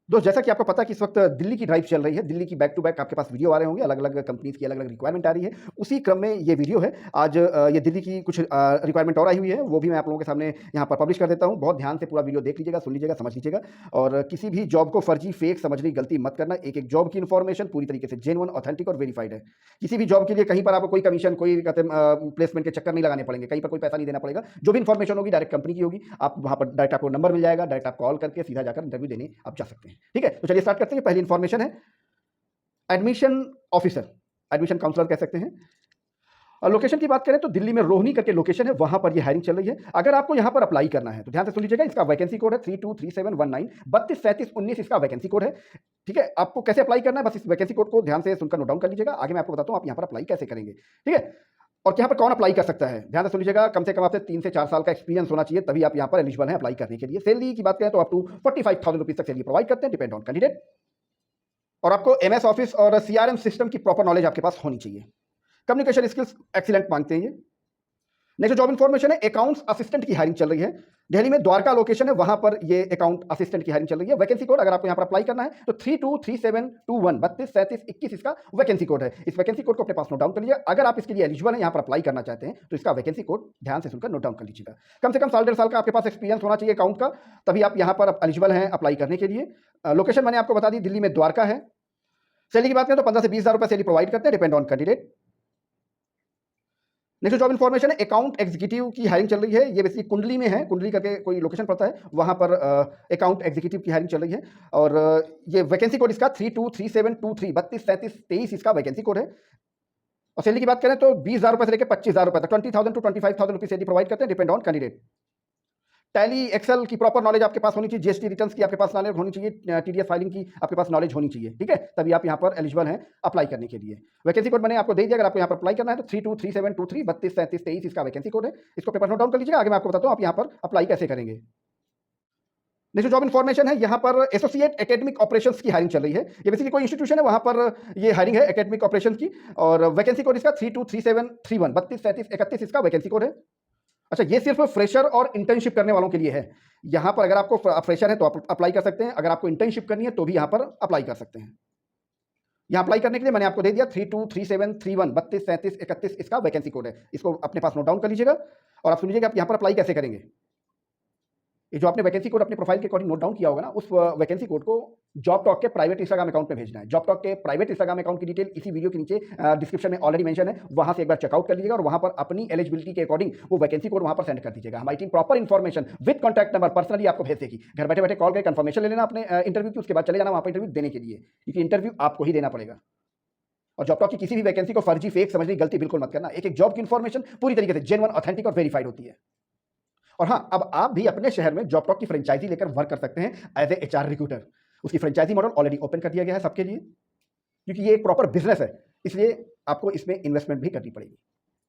दोस्त जैसा कि आपको पता है कि इस वक्त दिल्ली की ड्राइव चल रही है, दिल्ली की बैक टू बैक आपके पास वीडियो आ रहे होंगे, अलग-अलग कंपनीज़ की अलग-अलग रिक्वायरमेंट आ रही है। उसी क्रम में ये वीडियो है। आज ये दिल्ली की कुछ रिक्वायरमेंट और आई हुई है, वो भी मैं आप लोगों के सामने यहाँ पर पब्लिश कर देता हूँ। बहुत ध्यान से पूरा वीडियो देख लीजिएगा, सुन लीजिएगा, समझ लीजिएगा और किसी भी जॉब को फर्जी, फेक समझने की गलती मत करना। एक-एक जॉब की इन्फॉर्मेशन पूरी तरीके से जेन्युइन, ऑथेंटिक और वेरिफाइड है। किसी भी जॉब के लिए कहीं पर आपको कोई कमीशन, कोई कहते हैं प्लेसमेंट के चक्कर नहीं लगाने पड़ेंगे, कहीं पर कोई पैसा नहीं देना पड़ेगा। जो भी इन्फॉर्मेशन होगी डायरेक्ट कंपनी की होगी। आप वहाँ पर डायरेक्ट आपको नंबर मिल जाएगा, डायरेक्ट आप कॉल करके सीधा जाकर इंटरव्यू देने आप जा सकते हैं। ठीक है? तो चलिए स्टार्ट करते हैं। पहली इन्फॉर्मेशन है एडमिशन ऑफिसर, एडमिशन काउंसलर कह सकते हैं। और लोकेशन की बात करें तो दिल्ली में रोहिणी करके लोकेशन है, वहां पर ये हायरिंग चल रही है। अगर आपको यहां पर अप्लाई करना है तो ध्यान से सुन लीजिएगा। इसका वैकेंसी कोड है 323719 323719 इसका वैकेंसी कोड है। ठीक है, आपको कैसे अप्लाई करना है बस इस वैकेंसी कोड को ध्यान से सुनकर नोट डाउन कर लीजिएगा। आगे मैं आपको बताता हूं आप यहां पर अप्लाई कैसे करेंगे। ठीक है, और यहाँ पर कौन अप्लाई कर सकता है ध्यान से सुन लीजिएगा। कम से कम आपसे 3 से 4 साल का एक्सपीरियंस होना चाहिए, तभी आप यहाँ पर एलिजिबल हैं अप्लाई करने के लिए। सैलरी की बात करें तो अप टू 45,000 रुपीज तक सैलरी प्रोवाइड करते हैं, डिपेंड ऑन कैंडिडेट। और आपको एमएस ऑफिस और सीआरएम सिस्टम की प्रॉपर नॉलेज आपके पास होनी चाहिए। कम्युनिकेशन स्किल्स एक्सीलेंट मांगते हैं ये। नेक्स्ट जॉब इन्फॉर्मेशन है अकाउंट्स असिस्टेंट की हायरिंग चल रही है। दिल्ली में द्वारका लोकेशन है, वहां पर ये अकाउंट असिस्टेंट की हायरिंग चल रही है। वैकेंसी कोड अगर आपको यहां पर अप्लाई करना है तो 323721 323721 इसका वैकेंसी कोड है। इस वैकेंसी कोड को अपने पास नोट डाउन कर लीजिए। अगर आप इसके लिए एलिजिबल हैं, यहां पर अप्लाई करना चाहते हैं तो इसका वैकेंसी कोड ध्यान से सुनकर नोट डाउन कर लीजिएगा। कम से कम साल 1.5 साल का आपके पास एक्सपीरियंस होना चाहिए अकाउंट का, तभी आप यहां पर एलिजिबल हैं अप्लाई करने के लिए। लोकेशन मैंने आपको बता दी, दिल्ली में द्वारका है। सैलरी की बात करें तो 15 से 20,000 रुपए सैलरी प्रोवाइड करते हैं, depend on candidate. Next job information है अकाउंट एग्जीक्यूटिव की हायरिंग चल रही है। ये बेसिकली कुंडली में है, कुंडली करके कोई लोकेशन पड़ता है, वहां पर अकाउंट एग्जीक्यूटिव की हायरिंग चल रही है। और ये वैकेंसी कोड इसका 323723 323723 इसका वैकेंसी कोड है। और सैलरी की बात करें तो 20,000 रुपए से लेकर 25,000 रुपए तक 20,000 टू 25,000 रुपीज सैलरी प्रोवाइड करते हैं, depend on candidate. Tally Excel की प्रॉपर नॉलेज आपके पास होनी चाहिए, जीएसटी रिटर्न्स की आपके पास नॉलेज होनी चाहिए, टीडीएस फाइलिंग की आपके पास नॉलेज होनी चाहिए। ठीक है, तभी आप यहाँ पर एलिजिबल हैं अप्लाई करने के लिए। वैकेंसी कोड मैंने आपको दे दिया। अगर आपको यहाँ पर अप्लाई करना है तो 323723 323723 इसका वैकेंसी कोड है। इसको पेपर नोट डाउन कर लीजिएगा। आगे मैं आपको बताता हूँ आप यहाँ पर अप्लाई कैसे करेंगे। नेक्स्ट जॉब इन्फॉर्मेशन है, यहाँ पर एसोसिएट एकेडमिक ऑपरेशंस की हायरिंग चल रही है। ये बेसिकली कोई इंस्टीट्यूशन है, वहाँ पर ये हायरिंग है एकेडमिक ऑपरेशंस की। और वैकेंसी कोड इसका 323731 323731 इसका वैकेंसी कोड है। अच्छा, ये सिर्फ फ्रेशर और इंटर्नशिप करने वालों के लिए है। यहाँ पर अगर आपको फ्रेशर है तो आप अप्लाई कर सकते हैं, अगर आपको इंटर्नशिप करनी है तो भी यहाँ पर अप्लाई कर सकते हैं। यहाँ अप्लाई करने के लिए मैंने आपको दे दिया 323731 323731 इसका वैकेंसी कोड है। इसको अपने पास नोट डाउन कर लीजिएगा और आप सुनिएगा आप यहाँ पर अप्लाई कैसे करेंगे। ये जो आपने वैकेंसी कोड अपने प्रोफाइल के अकॉर्डिंग नोट डाउन किया होगा ना, उस वैकेंसी कोड को जॉब टॉक के प्राइवेट इंस्टाग्राम अकाउंट में भेजना है। जॉब टॉक के प्राइवेट इंस्टाग्राम अकाउंट की डिटेल इसी वीडियो के नीचे डिस्क्रिप्शन में ऑलरेडी मेंशन है, वहां से एक बार चेकआउट कर लीजिएगा और वहां पर अपनी एलिजिबिलिटी के अकॉर्डिंग वो वैकेंसी कोड वहां पर सेंड कर दीजिएगा। हमारी team proper information with contact number personally आपको भेज देगी। घर बैठे बैठे कॉल करके कंफर्मेशन ले लेना अपने इंटरव्यू की, उसके बाद चले जाना वहां पर इंटरव्यू देने के लिए, क्योंकि इंटरव्यू आपको ही देना पड़ेगा। और जॉब टॉक की किसी भी वैकेंसी को फर्जी, फेक समझने की गलती बिल्कुल मत करना। एक एक जॉब की इन्फॉर्मेशन पूरी तरीके से जेन्युइन, ऑथेंटिक और वेरीफाइड होती है। और हाँ, अब आप भी अपने शहर में जॉब टॉक की फ्रेंचाइजी लेकर वर्क कर सकते हैं एज ए एचआर रिक्रूटर। उसकी फ्रेंचाइजी मॉडल ऑलरेडी ओपन कर दिया गया है सबके लिए, क्योंकि ये एक प्रॉपर बिजनेस है, इसलिए आपको इसमें इन्वेस्टमेंट भी करनी पड़ेगी।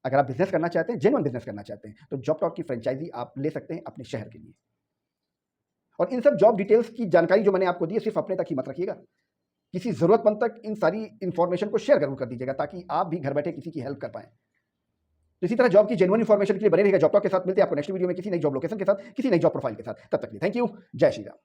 अगर आप बिजनेस करना चाहते हैं, जेन्युइन बिजनेस करना चाहते हैं, तो जॉब टॉक की फ्रेंचाइजी आप ले सकते हैं अपने शहर के लिए। और इन सब जॉब डिटेल्स की जानकारी जो मैंने आपको दी है सिर्फ अपने तक ही मत रखिएगा, किसी जरूरतमंद तक इन सारी इंफॉर्मेशन को शेयर जरूर कर दीजिएगा, ताकि आप भी घर बैठे किसी की हेल्प कर पाएं। तो इसी तरह जॉब की जेन्युइन इन्फॉर्मेशन के लिए बने रहेगा। जॉब टॉक के साथ मिलते हैं आपको नेक्स्ट वीडियो में किसी नई जॉब लोकेशन के साथ, किसी नई जॉब प्रोफाइल के साथ। तब तक के लिए थैंक यू। जय श्री राम।